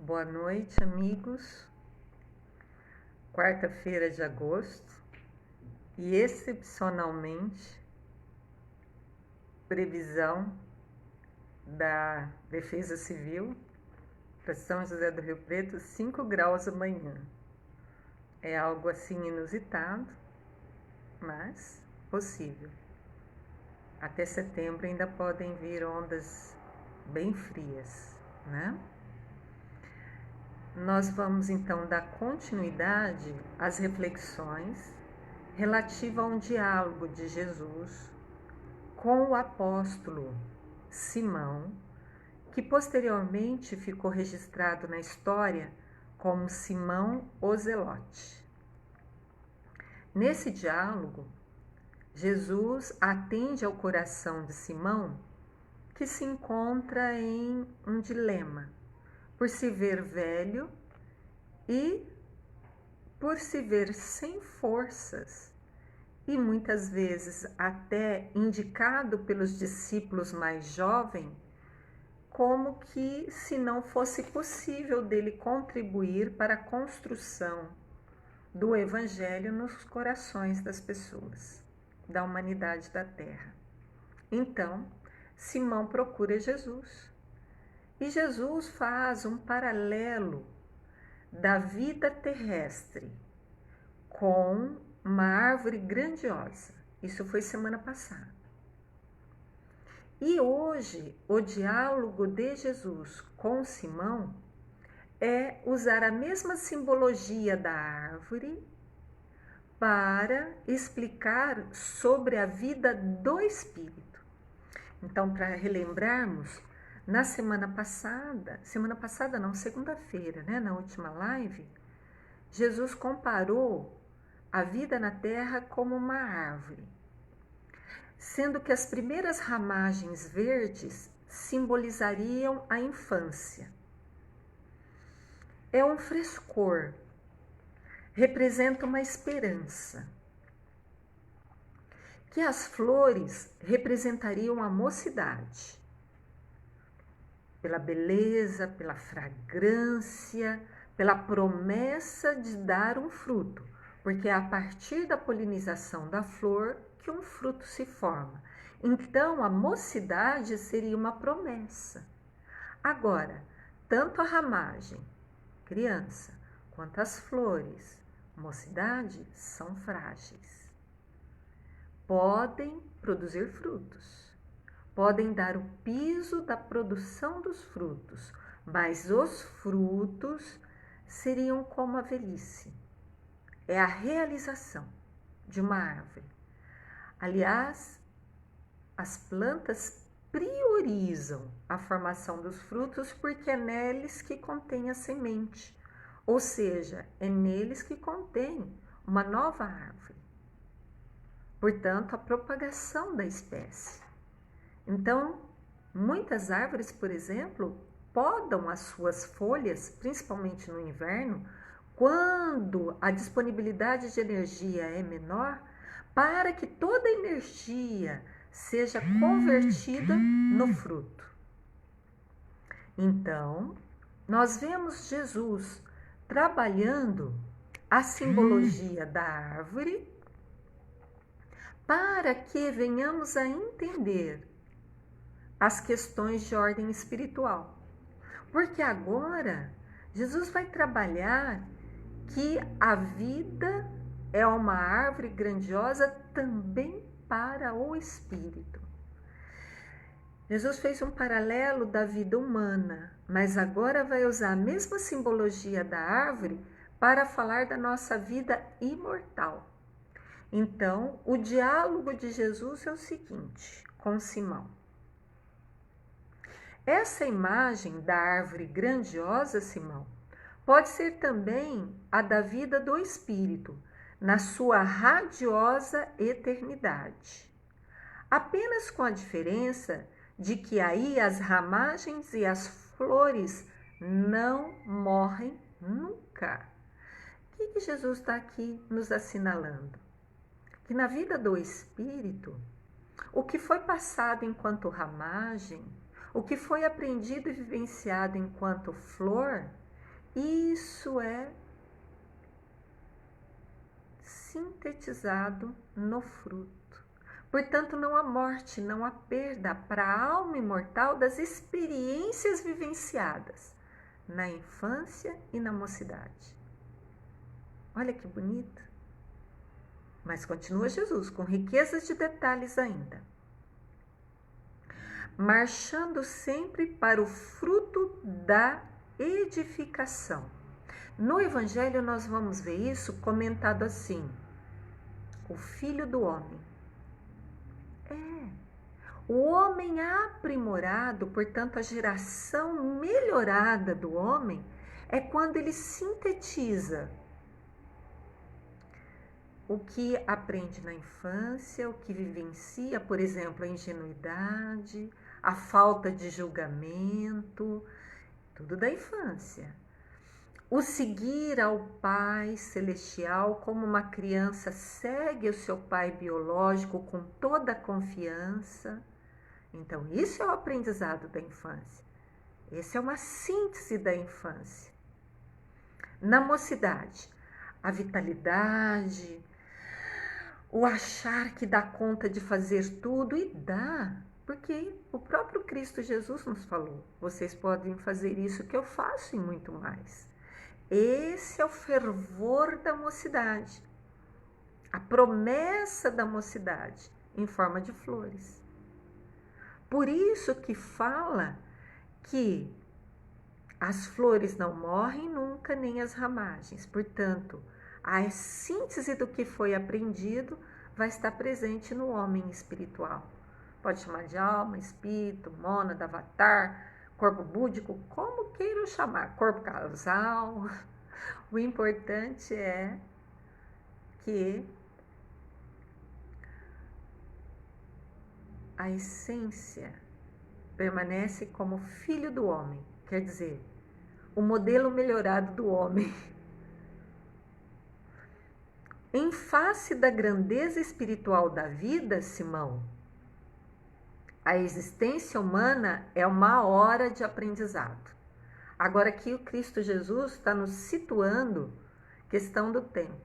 Boa noite, amigos. Quarta-feira de agosto e excepcionalmente previsão da Defesa Civil para São José do Rio Preto, 5 graus amanhã. É algo assim inusitado, mas possível. Até setembro ainda podem vir ondas bem frias, né? Nós vamos então dar continuidade às reflexões relativas a um diálogo de Jesus com o apóstolo Simão, que posteriormente ficou registrado na história como Simão o Zelote. Nesse diálogo, Jesus atende ao coração de Simão, que se encontra em um dilema, por se ver velho e por se ver sem forças, e muitas vezes até indicado pelos discípulos mais jovens, como que se não fosse possível dele contribuir para a construção do Evangelho nos corações das pessoas, da humanidade da Terra. Então, Simão procura Jesus. E Jesus faz um paralelo da vida terrestre com uma árvore grandiosa. Isso foi semana passada. E hoje, o diálogo de Jesus com Simão é usar a mesma simbologia da árvore para explicar sobre a vida do Espírito. Então, para relembrarmos, na segunda-feira, né, na última live, Jesus comparou a vida na terra como uma árvore, sendo que as primeiras ramagens verdes simbolizariam a infância. É um frescor, representa uma esperança, que as flores representariam a mocidade, pela beleza, pela fragrância, pela promessa de dar um fruto, porque é a partir da polinização da flor que um fruto se forma. Então, a mocidade seria uma promessa. Agora, tanto a ramagem, criança, quanto as flores, mocidade, são frágeis. Podem produzir frutos, podem dar o piso da produção dos frutos, mas os frutos seriam como a velhice. É a realização de uma árvore. Aliás, as plantas priorizam a formação dos frutos porque é neles que contém a semente, ou seja, é neles que contém uma nova árvore. Portanto, a propagação da espécie. Então, muitas árvores, por exemplo, podam as suas folhas, principalmente no inverno, quando a disponibilidade de energia é menor, para que toda a energia seja convertida no fruto. Então, nós vemos Jesus trabalhando a simbologia da árvore para que venhamos a entender as questões de ordem espiritual. Porque agora Jesus vai trabalhar que a vida é uma árvore grandiosa também para o espírito. Jesus fez um paralelo da vida humana, mas agora vai usar a mesma simbologia da árvore para falar da nossa vida imortal. Então, o diálogo de Jesus é o seguinte, com Simão. Essa imagem da árvore grandiosa, Simão, pode ser também a da vida do Espírito, na sua radiosa eternidade. Apenas com a diferença de que aí as ramagens e as flores não morrem nunca. O que Jesus está aqui nos assinalando? Que na vida do Espírito, o que foi passado enquanto ramagem, o que foi aprendido e vivenciado enquanto flor, Isso é sintetizado no fruto. Portanto, não há morte, não há perda para a alma imortal das experiências vivenciadas na infância e na mocidade. Olha que bonito. Mas continua Jesus, com riquezas de detalhes ainda. Marchando sempre para o fruto da edificação. No Evangelho nós vamos ver isso comentado assim: o Filho do Homem. O homem aprimorado, portanto, a geração melhorada do homem, é quando ele sintetiza o que aprende na infância, o que vivencia, por exemplo, a ingenuidade, a falta de julgamento, tudo da infância. O seguir ao Pai Celestial como uma criança segue o seu pai biológico com toda a confiança. Então, isso é o aprendizado da infância. Essa é uma síntese da infância. Na mocidade, a vitalidade, o achar que dá conta de fazer tudo, e dá, porque o próprio Cristo Jesus nos falou: vocês podem fazer isso que eu faço e muito mais. Esse é o fervor da mocidade, a promessa da mocidade em forma de flores. Por isso que fala que as flores não morrem nunca, nem as ramagens. Portanto, a síntese do que foi aprendido vai estar presente no homem espiritual. Pode chamar de alma, espírito, mônada, avatar, corpo búdico, como queiram chamar, corpo causal. O importante é que a essência permanece como filho do homem, quer dizer, o modelo melhorado do homem. Em face da grandeza espiritual da vida, Simão, a existência humana é uma hora de aprendizado. Agora aqui o Cristo Jesus está nos situando questão do tempo,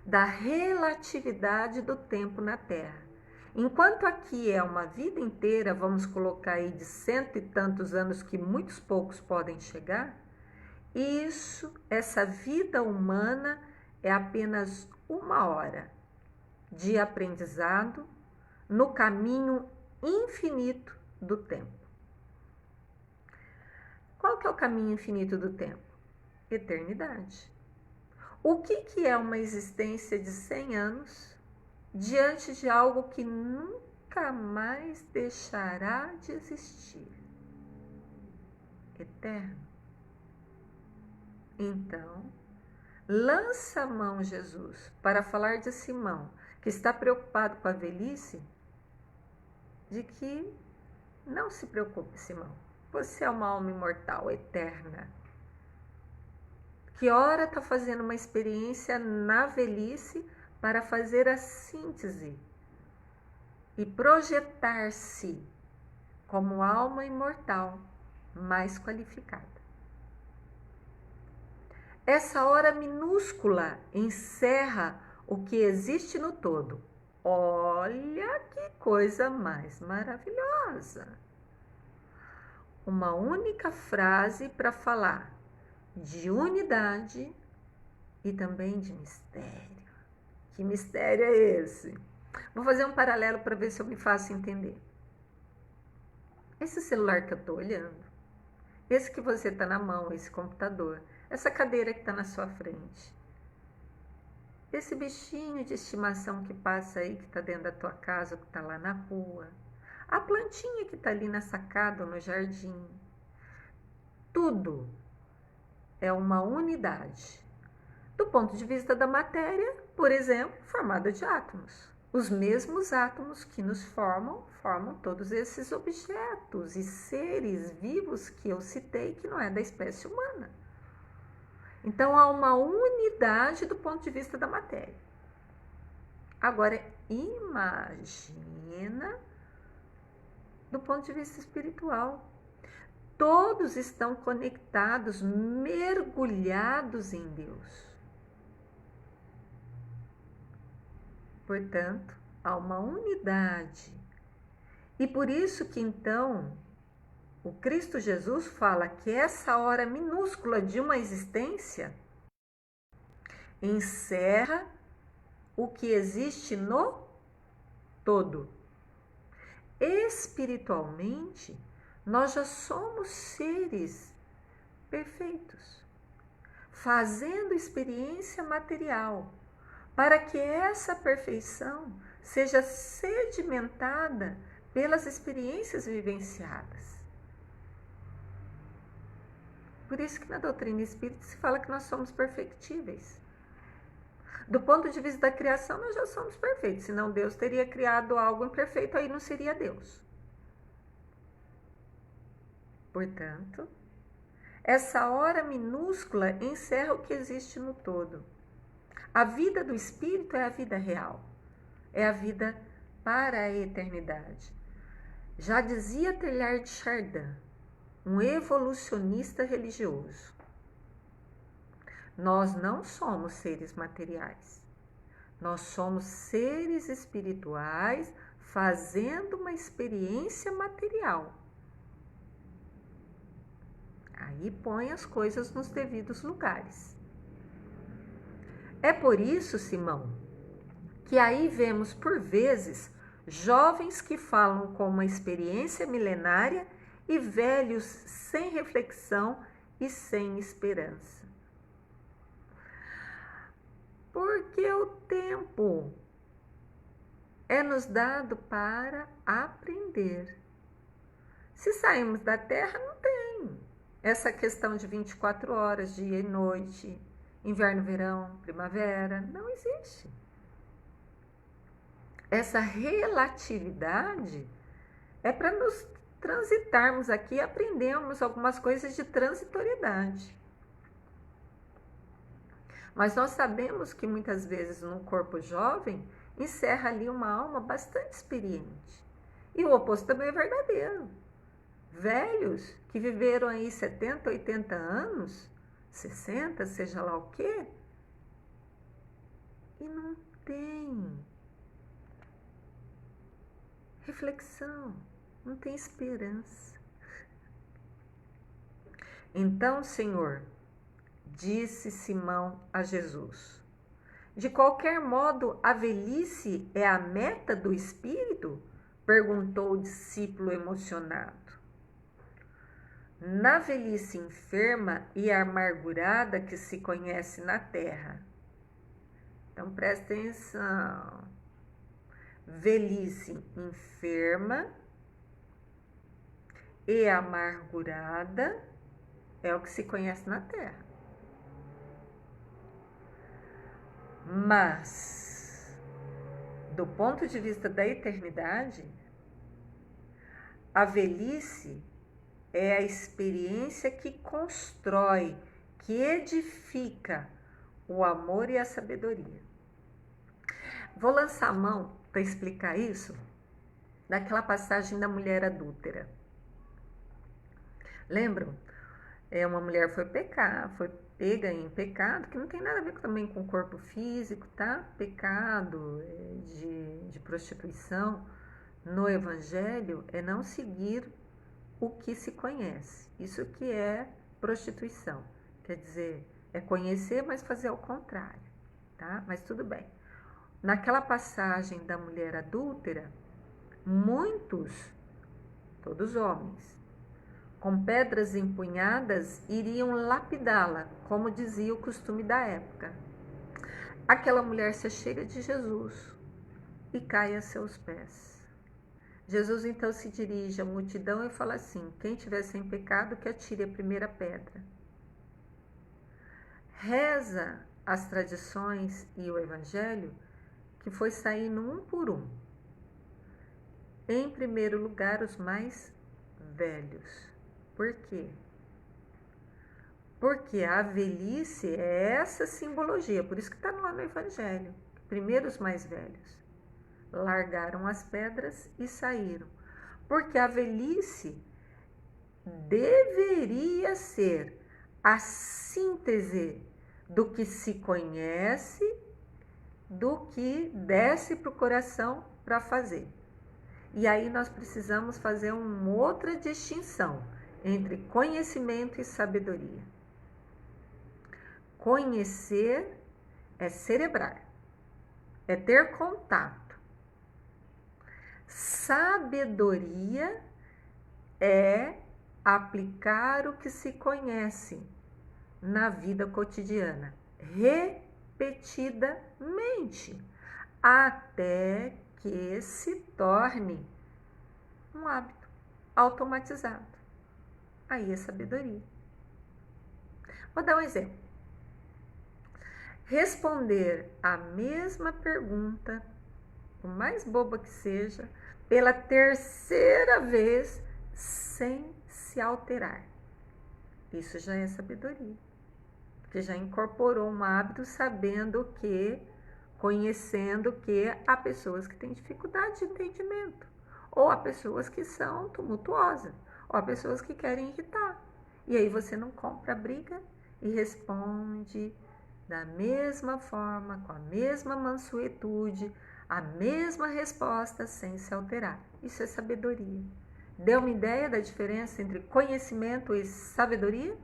da relatividade do tempo na Terra. Enquanto aqui é uma vida inteira, vamos colocar aí de 100 e tantos anos que muitos poucos podem chegar, essa vida humana é apenas uma hora de aprendizado no caminho infinito do tempo. Qual que é o caminho infinito do tempo? Eternidade. O que é uma existência de 100 anos diante de algo que nunca mais deixará de existir? Eterno. Então, lança a mão Jesus para falar de Simão, que está preocupado com a velhice, de que não se preocupe, Simão. Você é uma alma imortal, eterna, que ora está fazendo uma experiência na velhice para fazer a síntese e projetar-se como alma imortal mais qualificada. Essa hora minúscula encerra o que existe no todo. Olha que coisa mais maravilhosa! Uma única frase para falar de unidade e também de mistério. Que mistério é esse? Vou fazer um paralelo para ver se eu me faço entender. Esse celular que eu estou olhando, esse que você está na mão, esse computador, essa cadeira que está na sua frente, esse bichinho de estimação que passa aí, que está dentro da tua casa, que está lá na rua, a plantinha que está ali na sacada ou no jardim, tudo é uma unidade. Do ponto de vista da matéria, por exemplo, formada de átomos. Os mesmos átomos que nos formam todos esses objetos e seres vivos que eu citei, que não é da espécie humana. Então, há uma unidade do ponto de vista da matéria. Agora, imagina do ponto de vista espiritual. todos estão conectados, mergulhados em Deus. Portanto, há uma unidade. E por isso que então o Cristo Jesus fala que essa hora minúscula de uma existência encerra o que existe no todo. Espiritualmente, nós já somos seres perfeitos, fazendo experiência material, para que essa perfeição seja sedimentada pelas experiências vivenciadas. Por isso que na doutrina espírita se fala que nós somos perfectíveis. Do ponto de vista da criação, nós já somos perfeitos, senão Deus teria criado algo imperfeito, aí não seria Deus. Portanto, essa hora minúscula encerra o que existe no todo. A vida do espírito é a vida real, é a vida para a eternidade. Já dizia Teilhard de Chardin, um evolucionista religioso: nós não somos seres materiais, nós somos seres espirituais fazendo uma experiência material. Aí põe as coisas nos devidos lugares. É por isso, Simão, que aí vemos por vezes jovens que falam com uma experiência milenária e velhos sem reflexão e sem esperança. Porque o tempo é nos dado para aprender. Se saímos da Terra, não tem essa questão de 24 horas, dia e noite, inverno, verão, primavera, não existe. Essa relatividade é para nos transitarmos aqui e aprendermos algumas coisas de transitoriedade. Mas nós sabemos que muitas vezes num corpo jovem encerra ali uma alma bastante experiente. E o oposto também é verdadeiro. Velhos que viveram aí 70, 80 anos, 60, seja lá o quê, e não tem reflexão, não tem esperança. Então, Senhor, disse Simão a Jesus: de qualquer modo, a velhice é a meta do espírito? Perguntou o discípulo emocionado. Na velhice enferma e amargurada que se conhece na terra. Então, presta atenção. Velhice enferma e amargurada é o que se conhece na terra. Mas, do ponto de vista da eternidade, a velhice é a experiência que constrói, que edifica o amor e a sabedoria. Vou lançar a mão para explicar isso daquela passagem da mulher adúltera. Lembram? Uma mulher foi pega em pecado, que não tem nada a ver também com o corpo físico, tá? Pecado de prostituição no Evangelho é não seguir o que se conhece. Isso que é prostituição. Quer dizer, é conhecer, mas fazer ao contrário, tá? Mas tudo bem. Naquela passagem da mulher adúltera, muitos, todos homens, com pedras empunhadas, iriam lapidá-la, como dizia o costume da época. Aquela mulher se chega de Jesus e cai a seus pés. Jesus então se dirige à multidão e fala assim: quem tiver sem pecado, que atire a primeira pedra. Reza as tradições e o Evangelho que foi saindo um por um. Em primeiro lugar, os mais velhos. Por quê? Porque a velhice é essa simbologia, por isso que está lá no Evangelho. Primeiro os mais velhos. Largaram as pedras e saíram. Porque a velhice deveria ser a síntese do que se conhece, do que desce para o coração para fazer. E aí nós precisamos fazer uma outra distinção entre conhecimento e sabedoria. Conhecer é cerebrar, é ter contato. Sabedoria é aplicar o que se conhece na vida cotidiana, repetidamente, até que se torne um hábito automatizado. Aí é sabedoria. Vou dar um exemplo. Responder a mesma pergunta, por mais boba que seja, pela terceira vez, sem se alterar. Isso já é sabedoria. Porque já incorporou um hábito sabendo que, conhecendo que há pessoas que têm dificuldade de entendimento, ou há pessoas que são tumultuosas, ou há pessoas que querem irritar. E aí você não compra a briga e responde da mesma forma, com a mesma mansuetude, a mesma resposta sem se alterar. Isso é sabedoria. Deu uma ideia da diferença entre conhecimento e sabedoria?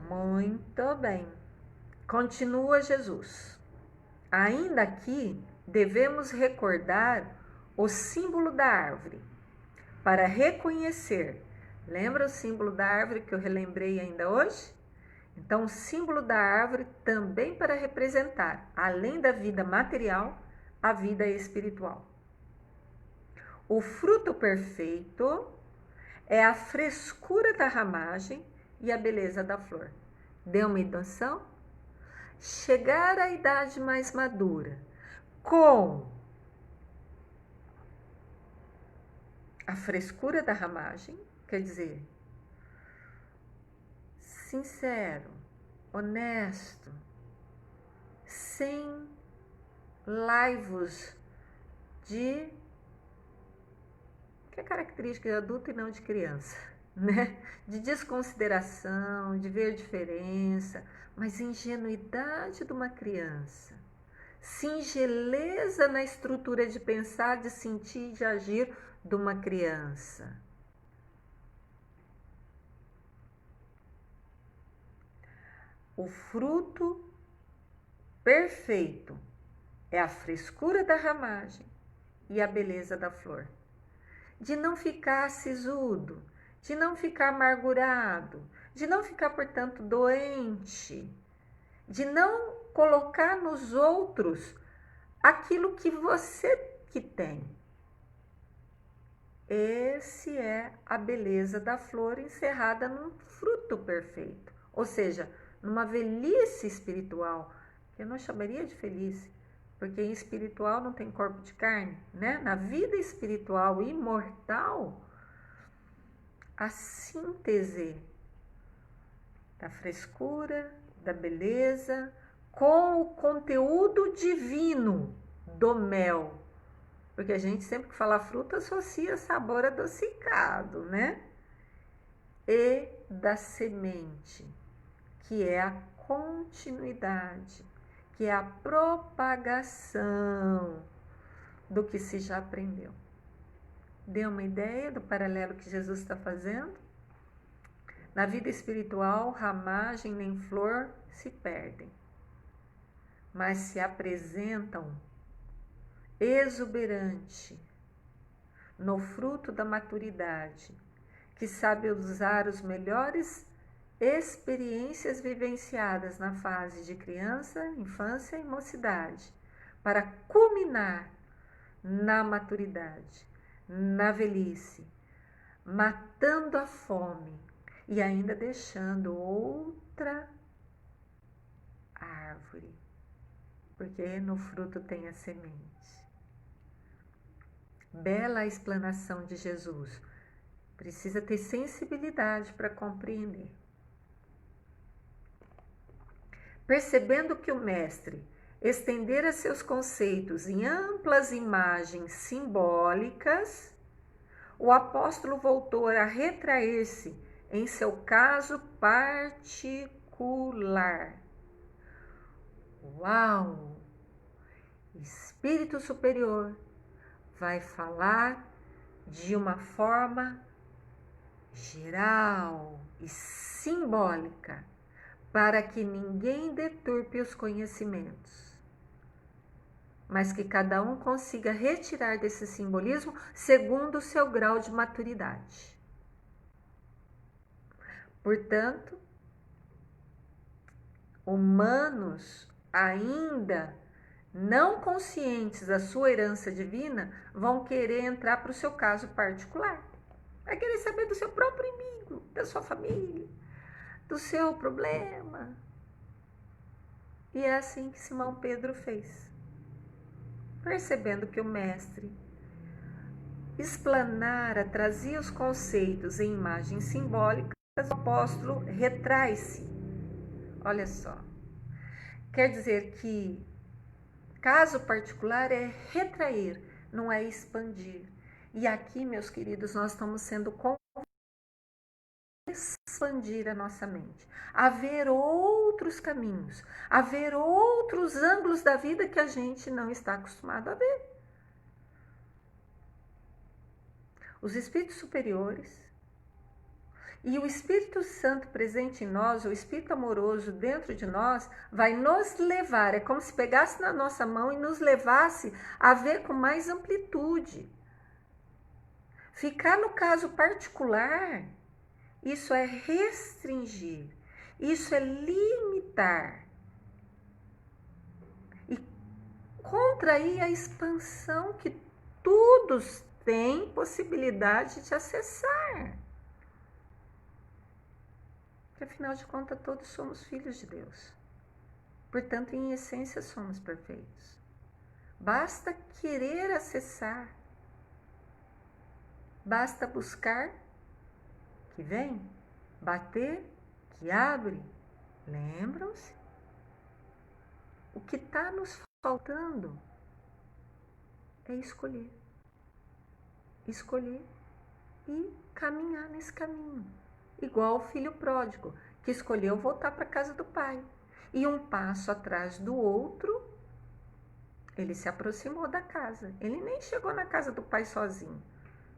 Muito bem. Continua Jesus. Ainda aqui, devemos recordar o símbolo da árvore para reconhecer. Lembra o símbolo da árvore que eu relembrei ainda hoje? Então, o símbolo da árvore também para representar, além da vida material, a vida espiritual. O fruto perfeito é a frescura da ramagem e a beleza da flor. Deu uma noção? Chegar à idade mais madura com a frescura da ramagem, quer dizer, sincero, honesto, sem laivos de que é característica de adulto e não de criança, né? De desconsideração, de ver diferença, mas ingenuidade de uma criança, singeleza na estrutura de pensar, de sentir e de agir de uma criança. O fruto perfeito é a frescura da ramagem e a beleza da flor. De não ficar sisudo, de não ficar amargurado, de não ficar, portanto, doente, de não colocar nos outros aquilo que você que tem. Esse é a beleza da flor encerrada num fruto perfeito, ou seja, numa velhice espiritual, que eu não chamaria de velhice, porque em espiritual não tem corpo de carne, né? Na vida espiritual imortal, a síntese da frescura, da beleza, com o conteúdo divino do mel. Porque a gente sempre que fala fruta associa sabor adocicado, né? E da semente, que é a continuidade, que é a propagação do que se já aprendeu. Deu uma ideia do paralelo que Jesus está fazendo? Na vida espiritual, ramagem nem flor se perdem, mas se apresentam exuberante no fruto da maturidade, que sabe usar os melhores experiências vivenciadas na fase de criança, infância e mocidade, para culminar na maturidade, na velhice, matando a fome e ainda deixando outra árvore, porque no fruto tem a semente. Bela a explanação de Jesus. Precisa ter sensibilidade para compreender. Percebendo que o mestre estendera seus conceitos em amplas imagens simbólicas, o apóstolo voltou a retrair-se em seu caso particular. Uau! Espírito superior vai falar de uma forma geral e simbólica para que ninguém deturpe os conhecimentos, mas que cada um consiga retirar desse simbolismo segundo o seu grau de maturidade. Portanto, humanos ainda não conscientes da sua herança divina vão querer entrar para o seu caso particular. Vai querer saber do seu próprio inimigo, da sua família, do seu problema. E é assim que Simão Pedro fez. Percebendo que o mestre explanara, trazia os conceitos em imagens simbólicas, o apóstolo retrai-se. Olha só. Quer dizer que caso particular é retrair, não é expandir. E aqui, meus queridos, nós estamos sendo expandir a nossa mente, a ver outros caminhos, a ver outros ângulos da vida que a gente não está acostumado a ver. Os espíritos superiores e o Espírito Santo presente em nós, o Espírito amoroso dentro de nós, vai nos levar, é como se pegasse na nossa mão e nos levasse a ver com mais amplitude. Ficar no caso particular, isso é restringir, isso é limitar e contrair a expansão que todos têm possibilidade de acessar. Porque afinal de contas todos somos filhos de Deus. Portanto, em essência somos perfeitos. Basta querer acessar. Basta buscar, que vem, bater, que abre. Lembram-se? O que está nos faltando é escolher. Escolher e caminhar nesse caminho. Igual o filho pródigo, que escolheu voltar para a casa do pai. E um passo atrás do outro, ele se aproximou da casa. Ele nem chegou na casa do pai sozinho.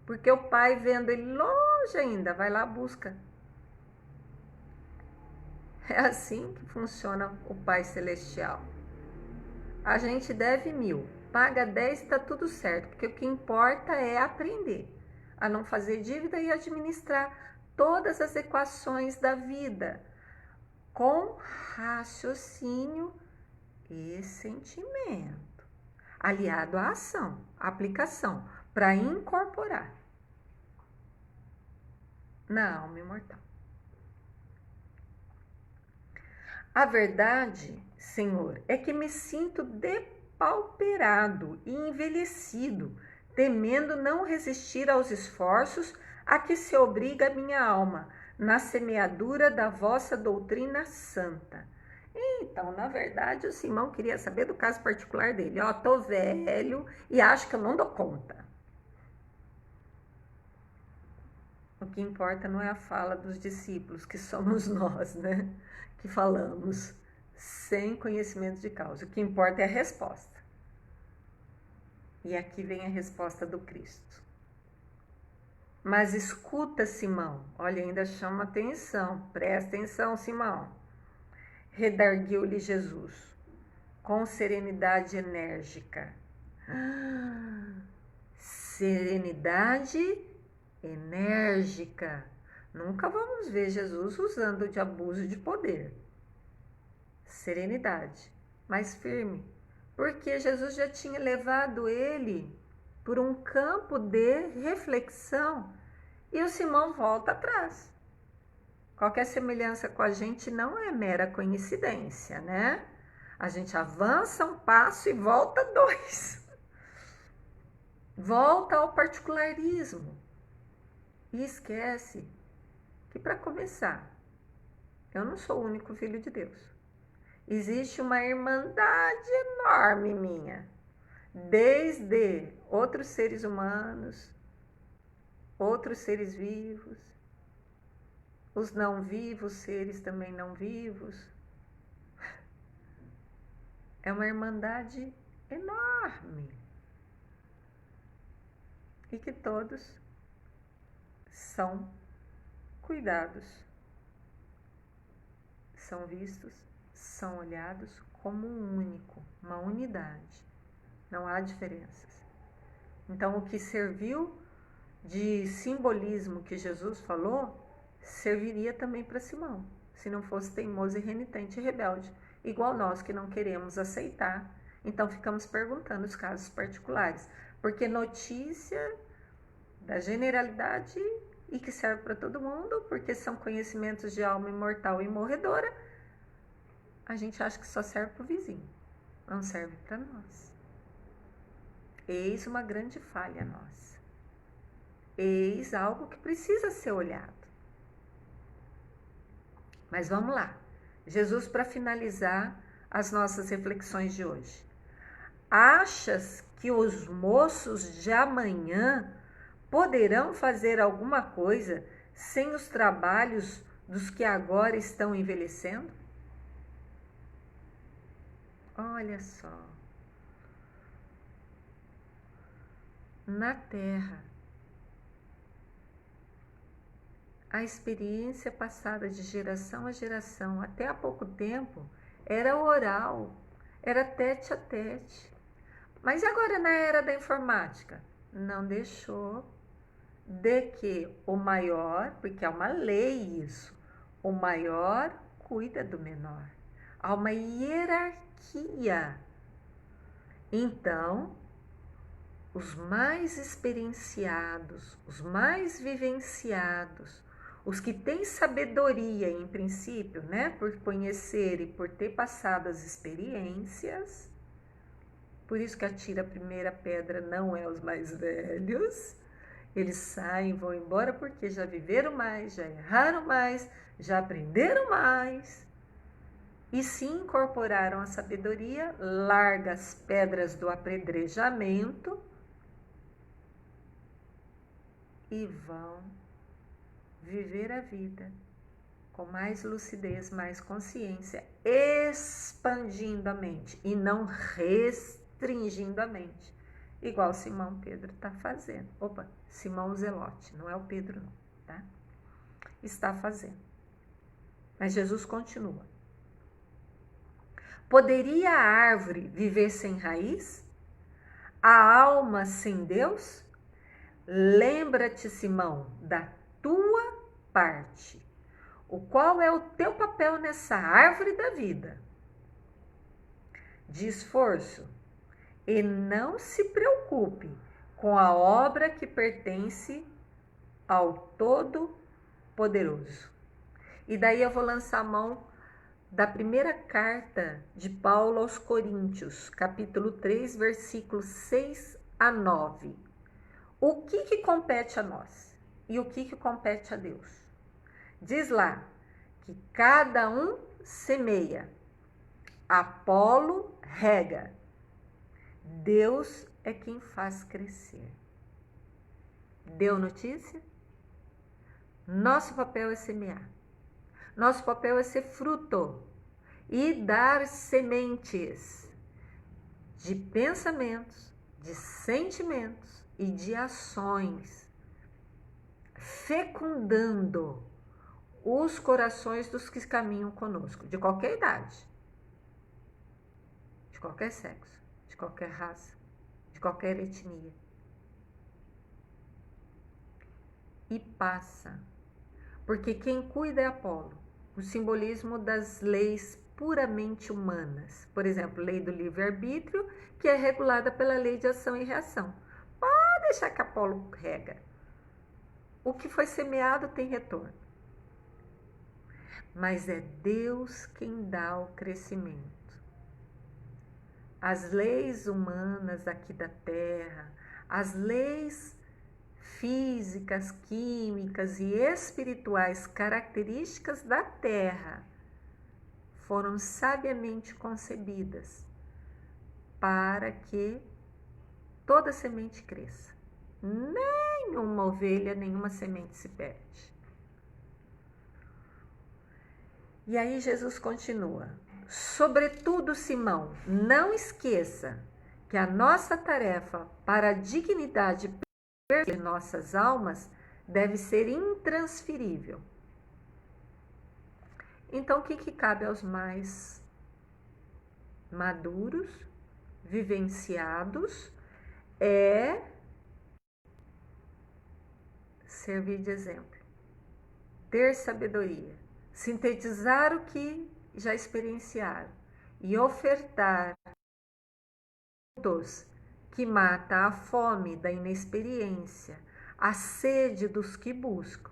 Porque o pai, vendo ele longe ainda, vai lá, busca. É assim que funciona o Pai Celestial. A gente deve 1.000, paga 10 e está tudo certo. Porque o que importa é aprender a não fazer dívida e administrar todas as equações da vida com raciocínio e sentimento, aliado à ação, aplicação, para incorporar na alma imortal. A verdade, Senhor, é que me sinto depauperado e envelhecido, temendo não resistir aos esforços a que se obriga a minha alma, na semeadura da vossa doutrina santa. Então, na verdade, o Simão queria saber do caso particular dele. Ó, tô velho e acho que eu não dou conta. O que importa não é a fala dos discípulos, que somos nós, né? Que falamos sem conhecimento de causa. O que importa é a resposta. E aqui vem a resposta do Cristo. Mas escuta, Simão. Olha, ainda chama atenção. Presta atenção, Simão. Redarguiu-lhe Jesus, com serenidade enérgica. Serenidade enérgica. Nunca vamos ver Jesus usando de abuso de poder. Serenidade, mas firme. Porque Jesus já tinha levado ele por um campo de reflexão e o Simão volta atrás. Qualquer semelhança com a gente não é mera coincidência, né? A gente avança um passo e volta 2. Volta ao particularismo. E esquece que, para começar, eu não sou o único filho de Deus. Existe uma irmandade enorme minha. Desde outros seres humanos, outros seres vivos, os não vivos, seres também não vivos. É uma irmandade enorme e que todos são cuidados, são vistos, são olhados como um único, uma unidade. Não há diferenças. Então, o que serviu de simbolismo que Jesus falou, serviria também para Simão, se não fosse teimoso e renitente e rebelde, igual nós que não queremos aceitar. Então, ficamos perguntando os casos particulares, porque notícia da generalidade e que serve para todo mundo, porque são conhecimentos de alma imortal e morredora, a gente acha que só serve para o vizinho, não serve para nós. Eis uma grande falha nossa. Eis algo que precisa ser olhado. Mas vamos lá. Jesus, para finalizar as nossas reflexões de hoje. Achas que os moços de amanhã poderão fazer alguma coisa sem os trabalhos dos que agora estão envelhecendo? Olha só. Na Terra, a experiência passada de geração a geração, até há pouco tempo, era oral, era tete a tete. Mas agora na era da informática? Não deixou de que o maior, porque é uma lei isso, o maior cuida do menor. Há uma hierarquia. Então, os mais experienciados, os mais vivenciados, os que têm sabedoria em princípio, né, por conhecer e por ter passado as experiências, por isso que atira a primeira pedra não é os mais velhos, eles saem, vão embora porque já viveram mais, já erraram mais, já aprenderam mais e se incorporaram à sabedoria, larga as pedras do apedrejamento e vão viver a vida com mais lucidez, mais consciência, expandindo a mente e não restringindo a mente, igual Simão Pedro está fazendo. Simão Zelote, não é o Pedro não, tá? Está fazendo. Mas Jesus continua. Poderia a árvore viver sem raiz? A alma sem Deus? Lembra-te, Simão, da tua parte. Qual é o teu papel nessa árvore da vida? De esforço. E não se preocupe com a obra que pertence ao Todo-Poderoso. E daí eu vou lançar a mão da primeira carta de Paulo aos Coríntios, capítulo 3, versículos 6 a 9. O que compete a nós? E o que compete a Deus? Diz lá que cada um semeia, Apolo rega, Deus é quem faz crescer. Deu notícia? Nosso papel é semear. Nosso papel é ser fruto e dar sementes de pensamentos, de sentimentos e de ações, fecundando os corações dos que caminham conosco, de qualquer idade, de qualquer sexo, de qualquer raça, de qualquer etnia. E passa, porque quem cuida é Apolo, o simbolismo das leis puramente humanas, por exemplo, lei do livre-arbítrio, que é regulada pela lei de ação e reação. Pode deixar que Apolo rega. O que foi semeado tem retorno. Mas é Deus quem dá o crescimento. As leis humanas aqui da Terra, as leis físicas, químicas e espirituais características da Terra foram sabiamente concebidas para que toda semente cresça. nenhuma ovelha, nenhuma semente se perde. E aí Jesus continua: sobretudo, Simão, não esqueça que a nossa tarefa para a dignidade de nossas almas deve ser intransferível. Então, o que cabe aos mais maduros, vivenciados, é servir de exemplo, ter sabedoria, sintetizar o que já experienciaram e ofertar frutos que mata a fome da inexperiência, a sede dos que buscam,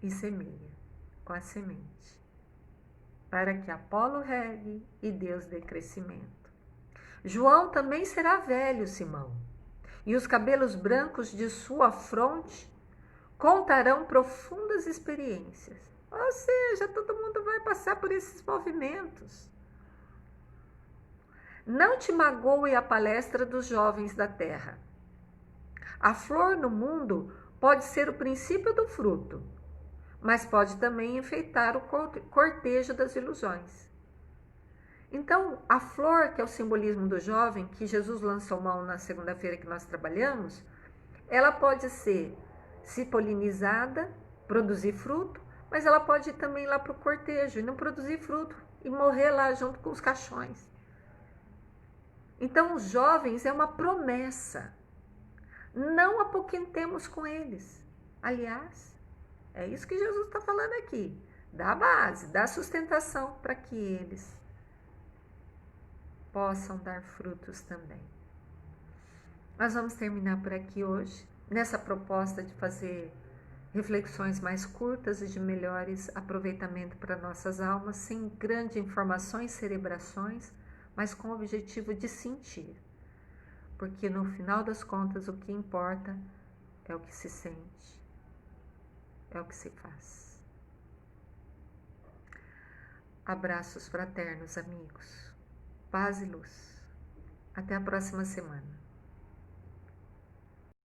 e semeia com a semente, para que Apolo regue e Deus dê crescimento. João também será velho, Simão, e os cabelos brancos de sua fronte contarão profundas experiências. Ou seja, todo mundo vai passar por esses movimentos. Não te magoe a palestra dos jovens da terra. A flor no mundo pode ser o princípio do fruto, mas pode também enfeitar o cortejo das ilusões. Então, a flor, que é o simbolismo do jovem, que Jesus lançou mão na segunda-feira que nós trabalhamos, ela pode ser se polinizada, produzir fruto, mas ela pode ir também lá para o cortejo e não produzir fruto e morrer lá junto com os caixões. Então, os jovens é uma promessa. Não apoquentemos com eles. Aliás, é isso que Jesus está falando aqui. Dá base, dá sustentação para que eles possam dar frutos também. Nós vamos terminar por aqui hoje, nessa proposta de fazer reflexões mais curtas e de melhores aproveitamento para nossas almas, sem grandes informações, cerebrações, mas com o objetivo de sentir. Porque no final das contas o que importa é o que se sente, é o que se faz. Abraços fraternos, amigos. Paz e luz. Até a próxima semana.